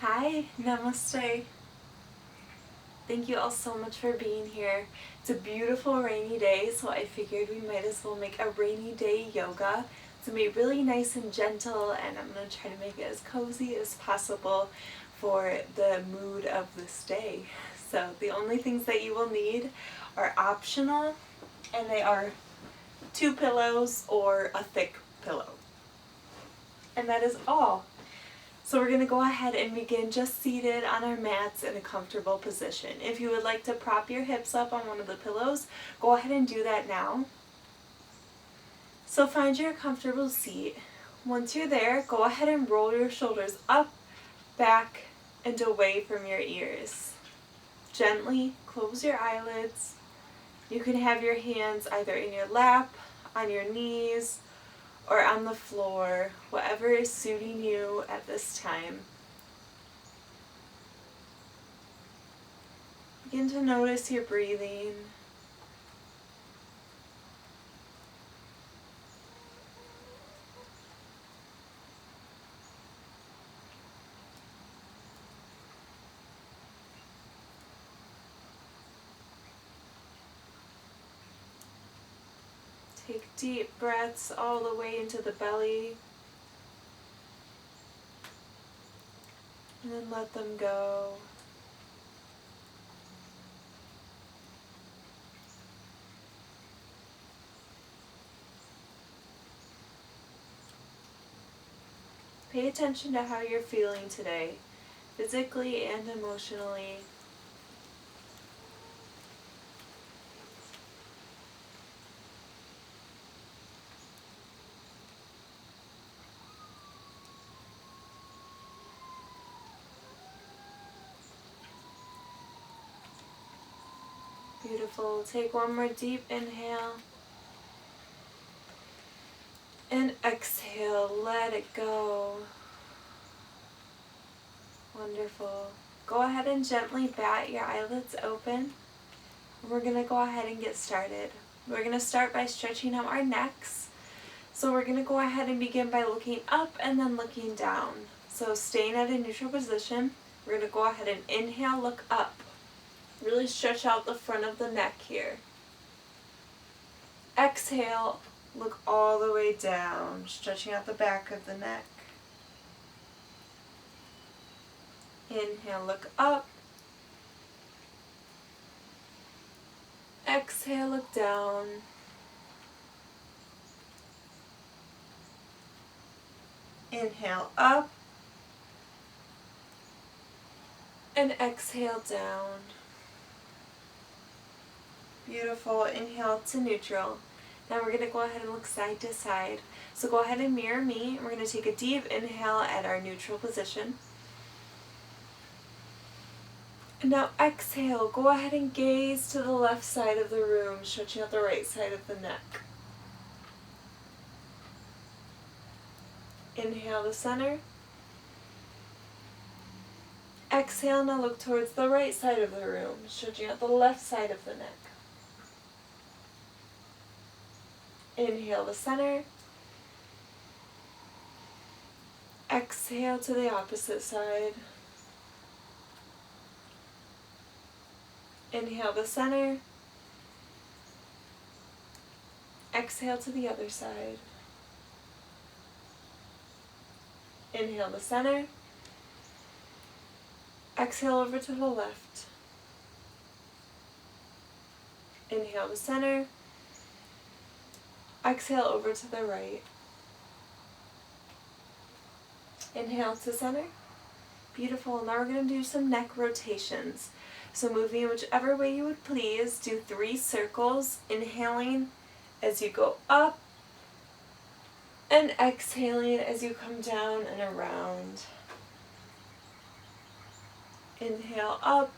Hi, Namaste. Thank you all so much for being here. It's a beautiful rainy day, so I figured we might as well make a rainy day yoga. It's going to be really nice and gentle, and I'm going to try to make it as cozy as possible for the mood of this day. So the only things that you will need are optional, and they are 2 pillows or a thick pillow. And that is all. So we're going to go ahead and begin just seated on our mats in a comfortable position. If you would like to prop your hips up on one of the pillows, go ahead and do that now. So find your comfortable seat. Once you're there, go ahead and roll your shoulders up, back, and away from your ears. Gently close your eyelids. You can have your hands either in your lap, on your knees, or on the floor, whatever is suiting you at this time. Begin to notice your breathing. Take deep breaths all the way into the belly. And then let them go. Pay attention to how you're feeling today, physically and emotionally. Beautiful. Take one more deep inhale. And exhale, let it go. Wonderful. Go ahead and gently bat your eyelids open. We're going to go ahead and get started. We're going to start by stretching out our necks. So we're going to go ahead and begin by looking up and then looking down. So staying at a neutral position, we're going to go ahead and inhale, look up. Really stretch out the front of the neck here. Exhale, look all the way down, stretching out the back of the neck. Inhale, look up. Exhale, look down. Inhale, up. And exhale, down. Beautiful. Inhale to neutral. Now we're going to go ahead and look side to side. So go ahead and mirror me. We're going to take a deep inhale at our neutral position. And now exhale. Go ahead and gaze to the left side of the room, stretching out the right side of the neck. Inhale to center. Exhale, now look towards the right side of the room, stretching out the left side of the neck. Inhale to center. Exhale to the opposite side. Inhale to center. Exhale to the other side. Inhale to center. Exhale over to the left. Inhale to center. Exhale over to the right. Inhale to center. Beautiful. Now we're going to do some neck rotations. So moving whichever way you would please, do 3 circles, inhaling as you go up, and exhaling as you come down and around. Inhale up,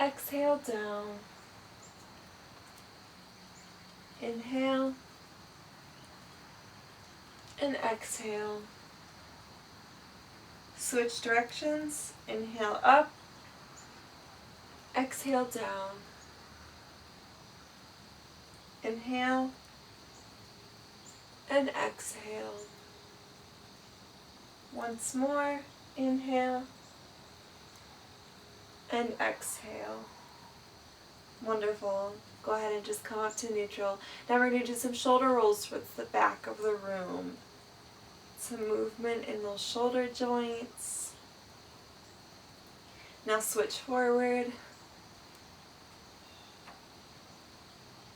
exhale down. Inhale and exhale. Switch directions. Inhale up, exhale down. Inhale and exhale. Once more, inhale and exhale. Wonderful. Go ahead and just come up to neutral. Now we're going to do some shoulder rolls towards the back of the room. Some movement in those shoulder joints. Now switch forward.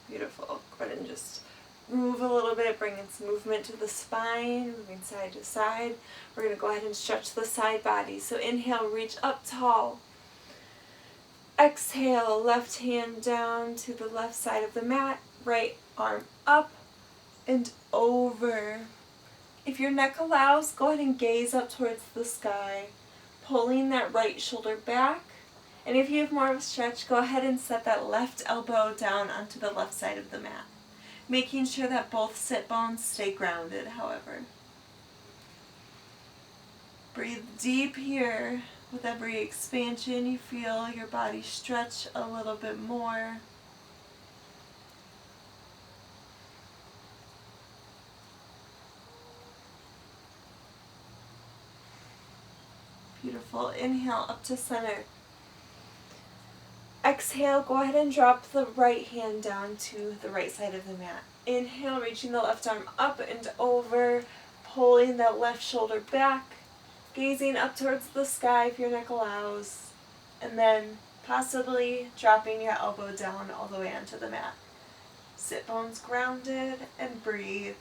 Beautiful. Go ahead and just move a little bit, bring in some movement to the spine, moving side to side. We're going to go ahead and stretch the side body. So inhale, reach up tall. Exhale, left hand down to the left side of the mat, right arm up and over. If your neck allows, go ahead and gaze up towards the sky, pulling that right shoulder back. And if you have more of a stretch, go ahead and set that left elbow down onto the left side of the mat, making sure that both sit bones stay grounded, however. Breathe deep here. With every expansion, you feel your body stretch a little bit more. Beautiful. Inhale up to center. Exhale, go ahead and drop the right hand down to the right side of the mat. Inhale, reaching the left arm up and over, pulling that left shoulder back. Gazing up towards the sky if your neck allows, and then possibly dropping your elbow down all the way onto the mat. Sit bones grounded and breathe.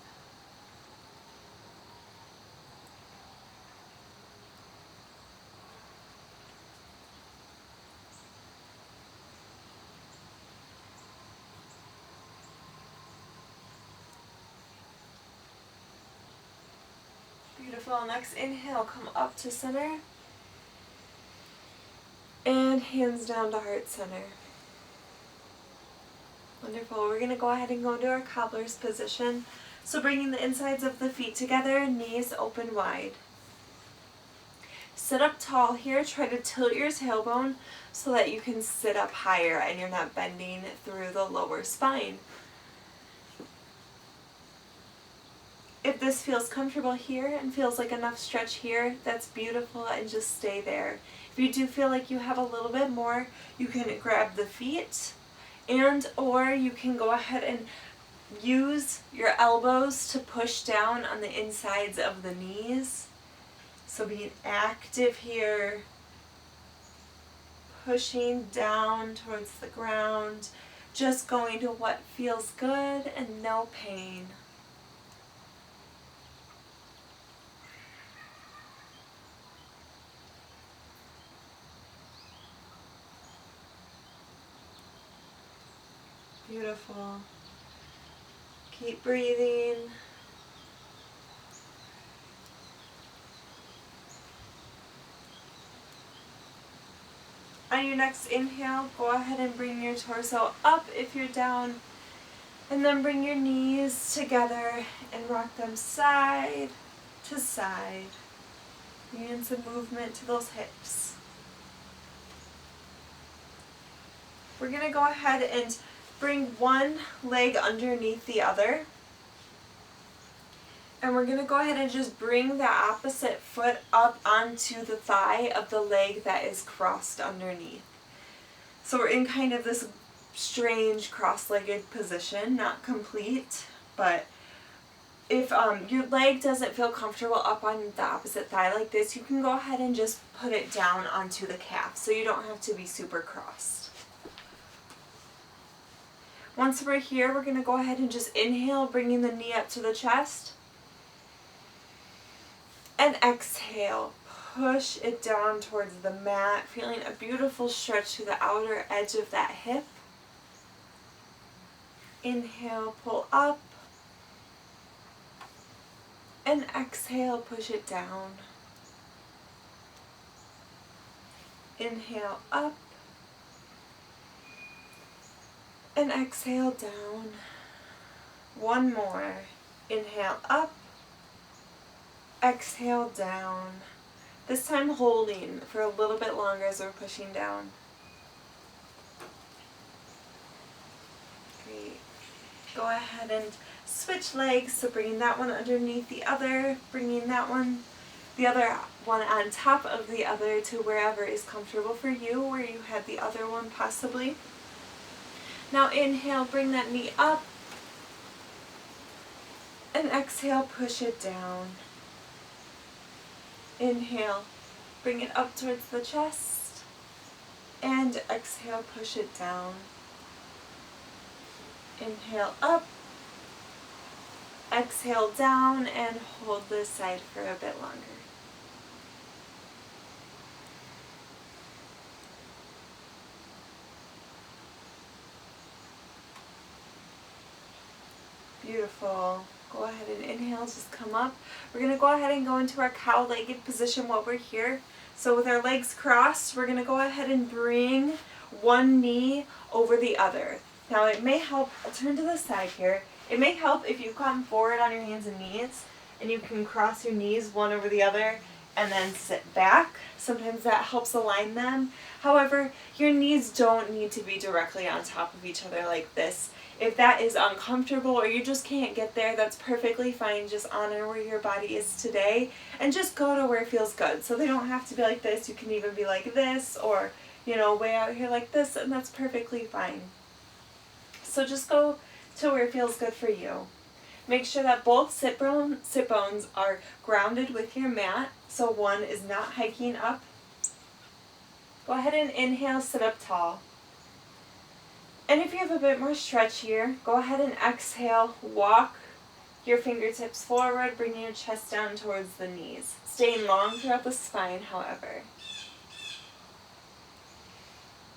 Beautiful. Next inhale, come up to center. And hands down to heart center. Wonderful. We're going to go ahead and go into our cobbler's position. So bringing the insides of the feet together, knees open wide. Sit up tall here. Try to tilt your tailbone so that you can sit up higher and you're not bending through the lower spine. If this feels comfortable here and feels like enough stretch here, that's beautiful, and just stay there. If you do feel like you have a little bit more, you can grab the feet, and or you can go ahead and use your elbows to push down on the insides of the knees. So being active here, pushing down towards the ground, just going to what feels good and no pain. Beautiful. Keep breathing. On your next inhale, go ahead and bring your torso up if you're down, and then bring your knees together and rock them side to side. Bring in some movement to those hips. We're going to go ahead and bring one leg underneath the other. And we're going to go ahead and just bring the opposite foot up onto the thigh of the leg that is crossed underneath. So we're in kind of this strange cross-legged position, not complete, but if your leg doesn't feel comfortable up on the opposite thigh like this, you can go ahead and just put it down onto the calf so you don't have to be super crossed. Once we're here, we're going to go ahead and just inhale, bringing the knee up to the chest. And exhale, push it down towards the mat, feeling a beautiful stretch to the outer edge of that hip. Inhale, pull up. And exhale, push it down. Inhale, up. And exhale, down. One more. Inhale, up. Exhale, down. This time holding for a little bit longer as we're pushing down. Great. Go ahead and switch legs. So bringing that one underneath the other, bringing that one the other one on top of the other to wherever is comfortable for you, where you had the other one possibly. Now inhale, bring that knee up, and exhale, push it down. Inhale, bring it up towards the chest, and exhale, push it down. Inhale up, exhale down, and hold this side for a bit longer. Beautiful. Go ahead and inhale, just come up. We're going to go ahead and go into our cow-legged position while we're here. So with our legs crossed, we're going to go ahead and bring one knee over the other. Now it may help, I'll turn to the side here. It may help if you come forward on your hands and knees and you can cross your knees one over the other and then sit back. Sometimes that helps align them. However, your knees don't need to be directly on top of each other like this. If that is uncomfortable or you just can't get there, that's perfectly fine. Just honor where your body is today and just go to where it feels good. So they don't have to be like this. You can even be like this or, way out here like this, and that's perfectly fine. So just go to where it feels good for you. Make sure that both sit bones are grounded with your mat, so one is not hiking up. Go ahead and inhale, sit up tall. And if you have a bit more stretch here, go ahead and exhale, walk your fingertips forward, bringing your chest down towards the knees. Staying long throughout the spine, however.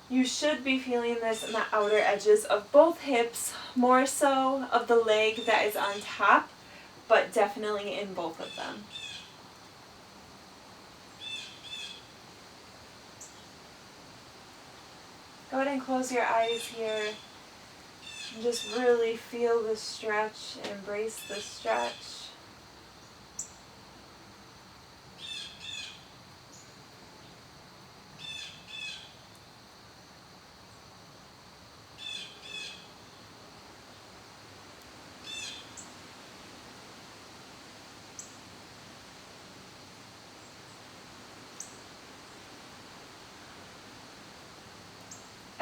You should be feeling this in the outer edges of both hips, more so of the leg that is on top, but definitely in both of them. Go ahead and close your eyes here and just really feel the stretch, embrace the stretch.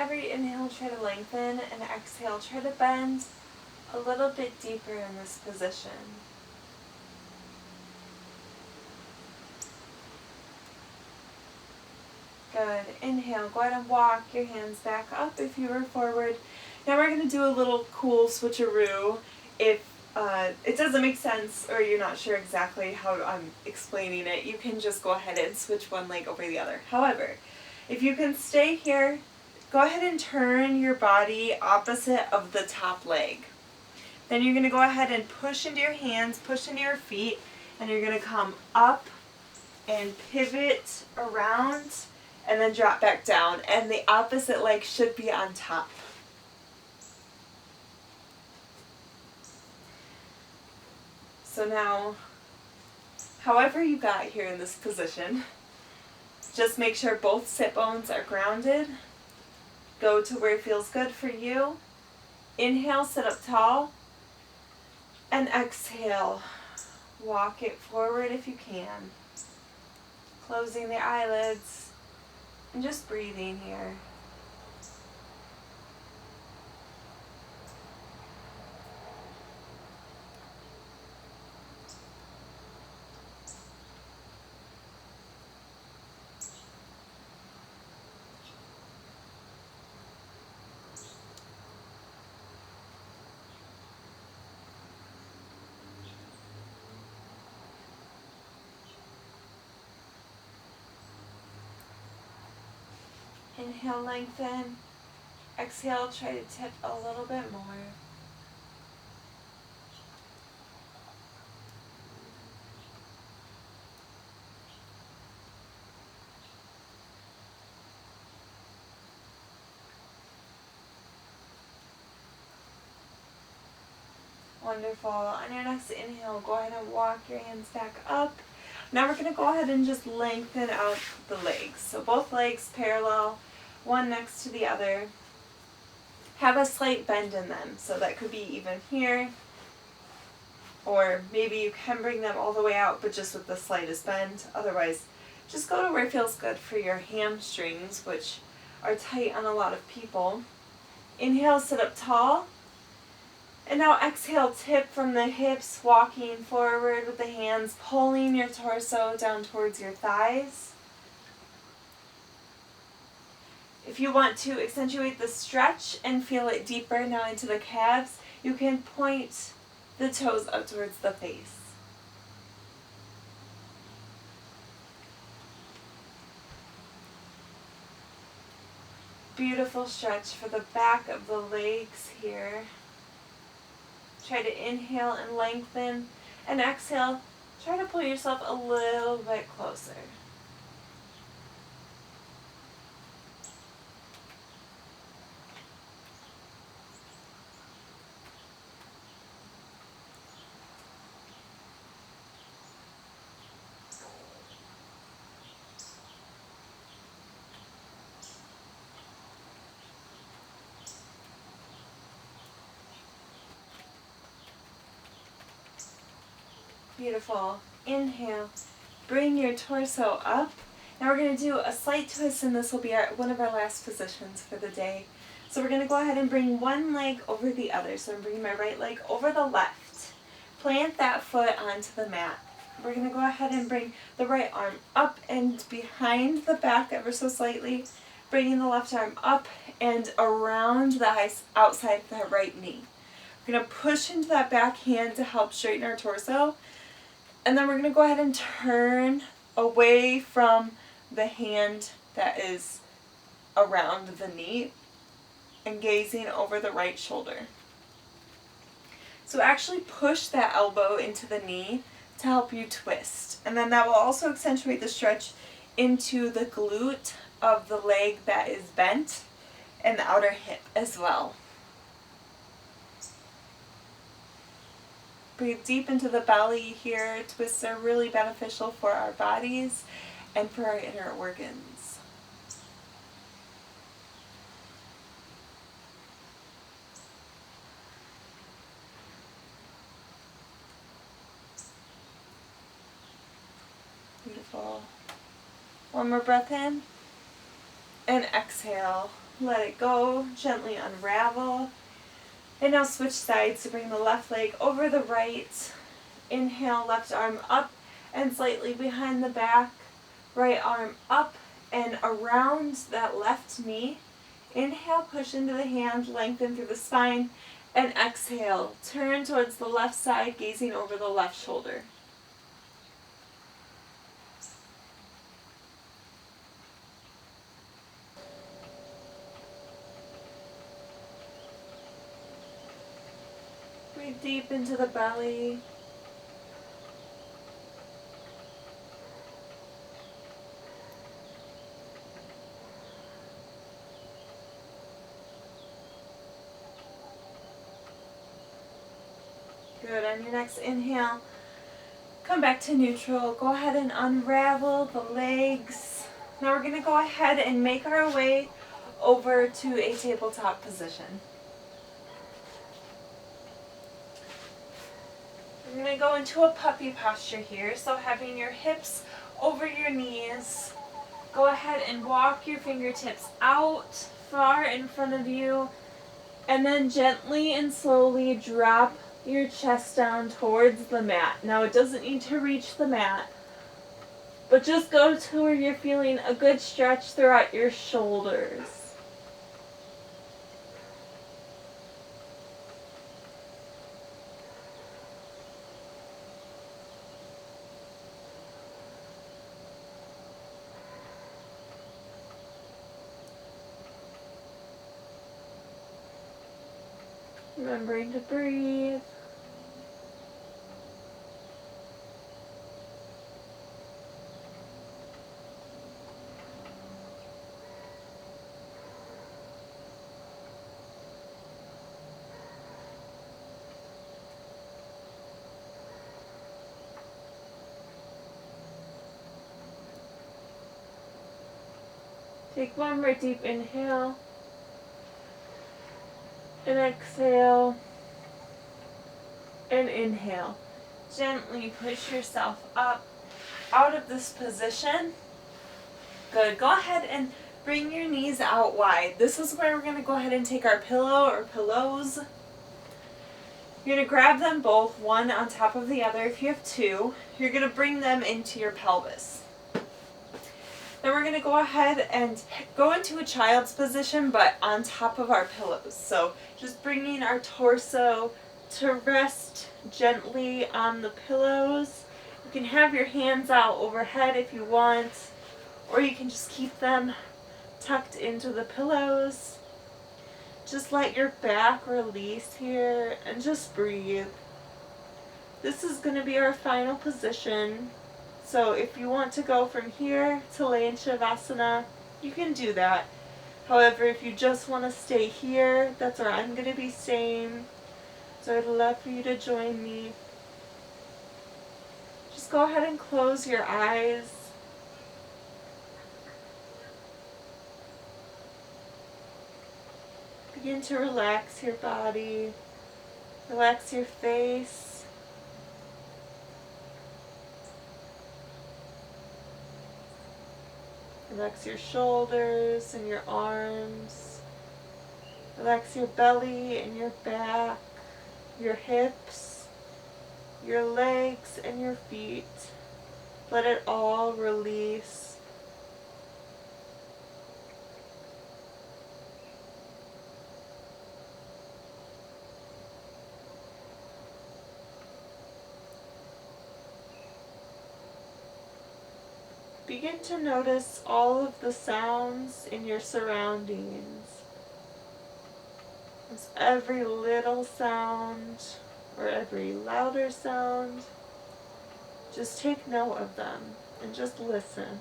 Every inhale, try to lengthen, and exhale, try to bend a little bit deeper in this position. Good. Inhale, go ahead and walk your hands back up if you were forward. Now we're going to do a little cool switcheroo. If it doesn't make sense or you're not sure exactly how I'm explaining it, you can just go ahead and switch one leg over the other. However, if you can stay here, go ahead and turn your body opposite of the top leg. Then you're going to go ahead and push into your hands, push into your feet, and you're going to come up and pivot around and then drop back down. And the opposite leg should be on top. So now, however you got here in this position, just make sure both sit bones are grounded. Go to where it feels good for you. Inhale, sit up tall. And exhale, walk it forward if you can. Closing the eyelids and just breathing here. Inhale, lengthen. Exhale, try to tip a little bit more. Wonderful. On your next inhale, go ahead and walk your hands back up. Now we're going to go ahead and just lengthen out the legs. So both legs parallel, one next to the other. Have a slight bend in them. So that could be even here Or maybe you can bring them all the way out, but just with the slightest bend. Otherwise, just go to where it feels good for your hamstrings, which are tight on a lot of people. Inhale, sit up tall. And now exhale, tip from the hips, walking forward with the hands, pulling your torso down towards your thighs. If you want to accentuate the stretch and feel it deeper now into the calves, you can point the toes up towards the face. Beautiful stretch for the back of the legs here. Try to inhale and lengthen, and exhale, try to pull yourself a little bit closer. Beautiful. Inhale. Bring your torso up. Now we're going to do a slight twist, and this will be one of our last positions for the day. So we're going to go ahead and bring one leg over the other. So I'm bringing my right leg over the left. Plant that foot onto the mat. We're going to go ahead and bring the right arm up and behind the back ever so slightly. Bringing the left arm up and around the outside of the right knee. We're going to push into that back hand to help straighten our torso. And then we're going to go ahead and turn away from the hand that is around the knee and gazing over the right shoulder. So actually push that elbow into the knee to help you twist. And then that will also accentuate the stretch into the glute of the leg that is bent and the outer hip as well. Breathe deep into the belly here. Twists are really beneficial for our bodies and for our inner organs. Beautiful. One more breath in and exhale. Let it go. Gently unravel. And now switch sides to bring the left leg over the right. Inhale, left arm up and slightly behind the back. Right arm up and around that left knee. Inhale, push into the hand, lengthen through the spine. And exhale, turn towards the left side, gazing over the left shoulder. Breathe deep into the belly. Good. On your next inhale, come back to neutral. Go ahead and unravel the legs. Now we're going to go ahead and make our way over to a tabletop position. We're going to go into a puppy posture here, so having your hips over your knees. Go ahead and walk your fingertips out far in front of you, and then gently and slowly drop your chest down towards the mat. Now it doesn't need to reach the mat, but just go to where you're feeling a good stretch throughout your shoulders. Remembering to breathe. Take one more deep inhale. And exhale, and inhale. Gently push yourself up out of this position. Good. Go ahead and bring your knees out wide. This is where we're going to go ahead and take our pillow or pillows. You're going to grab them both, one on top of the other if you have two. You're going to bring them into your pelvis. Then we're going to go ahead and go into a child's position, but on top of our pillows. So just bringing our torso to rest gently on the pillows. You can have your hands out overhead if you want, or you can just keep them tucked into the pillows. Just let your back release here and just breathe. This is going to be our final position. So if you want to go from here to lay in Shavasana, you can do that. However, if you just want to stay here, that's where I'm going to be staying. So I'd love for you to join me. Just go ahead and close your eyes. Begin to relax your body, relax your face, relax your shoulders and your arms, relax your belly and your back, your hips, your legs and your feet. Let it all release. Begin to notice all of the sounds in your surroundings. As every little sound or every louder sound, just take note of them and just listen.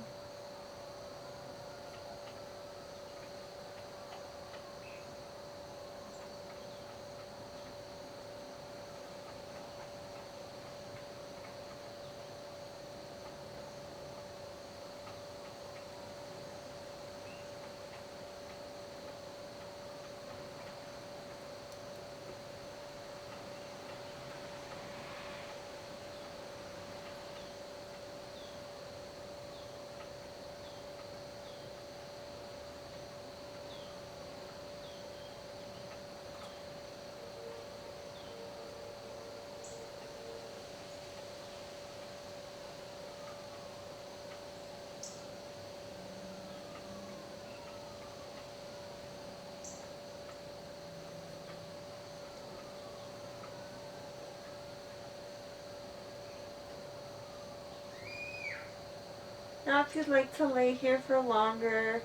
Now if you'd like to lay here for longer,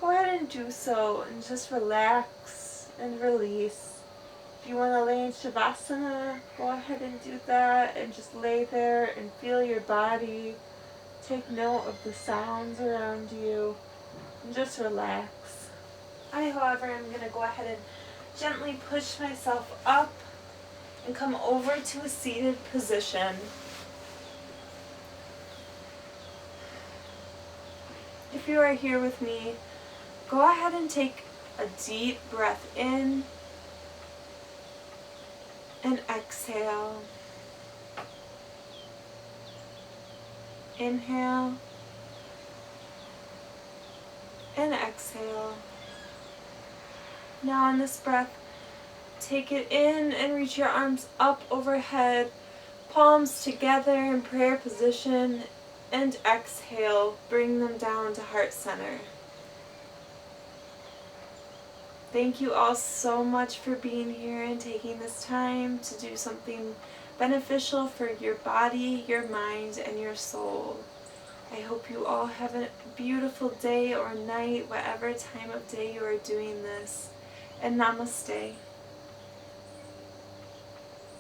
go ahead and do so and just relax and release. If you want to lay in Shavasana, go ahead and do that and just lay there and feel your body. Take note of the sounds around you and just relax. I, however, am going to go ahead and gently push myself up and come over to a seated position. If you are here with me, go ahead and take a deep breath in and exhale. Inhale and exhale. Now on this breath, take it in and reach your arms up overhead, palms together in prayer position, and exhale, bring them down to heart center. Thank you all so much for being here and taking this time to do something beneficial for your body, your mind, and your soul. I hope you all have a beautiful day or night, whatever time of day you are doing this. And Namaste.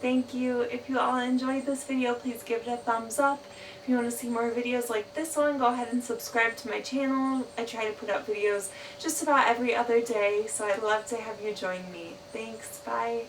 Thank you. If you all enjoyed this video, please give it a thumbs up. If you want to see more videos like this one, go ahead and subscribe to my channel. I try to put out videos just about every other day, so I'd love to have you join me. Thanks. Bye.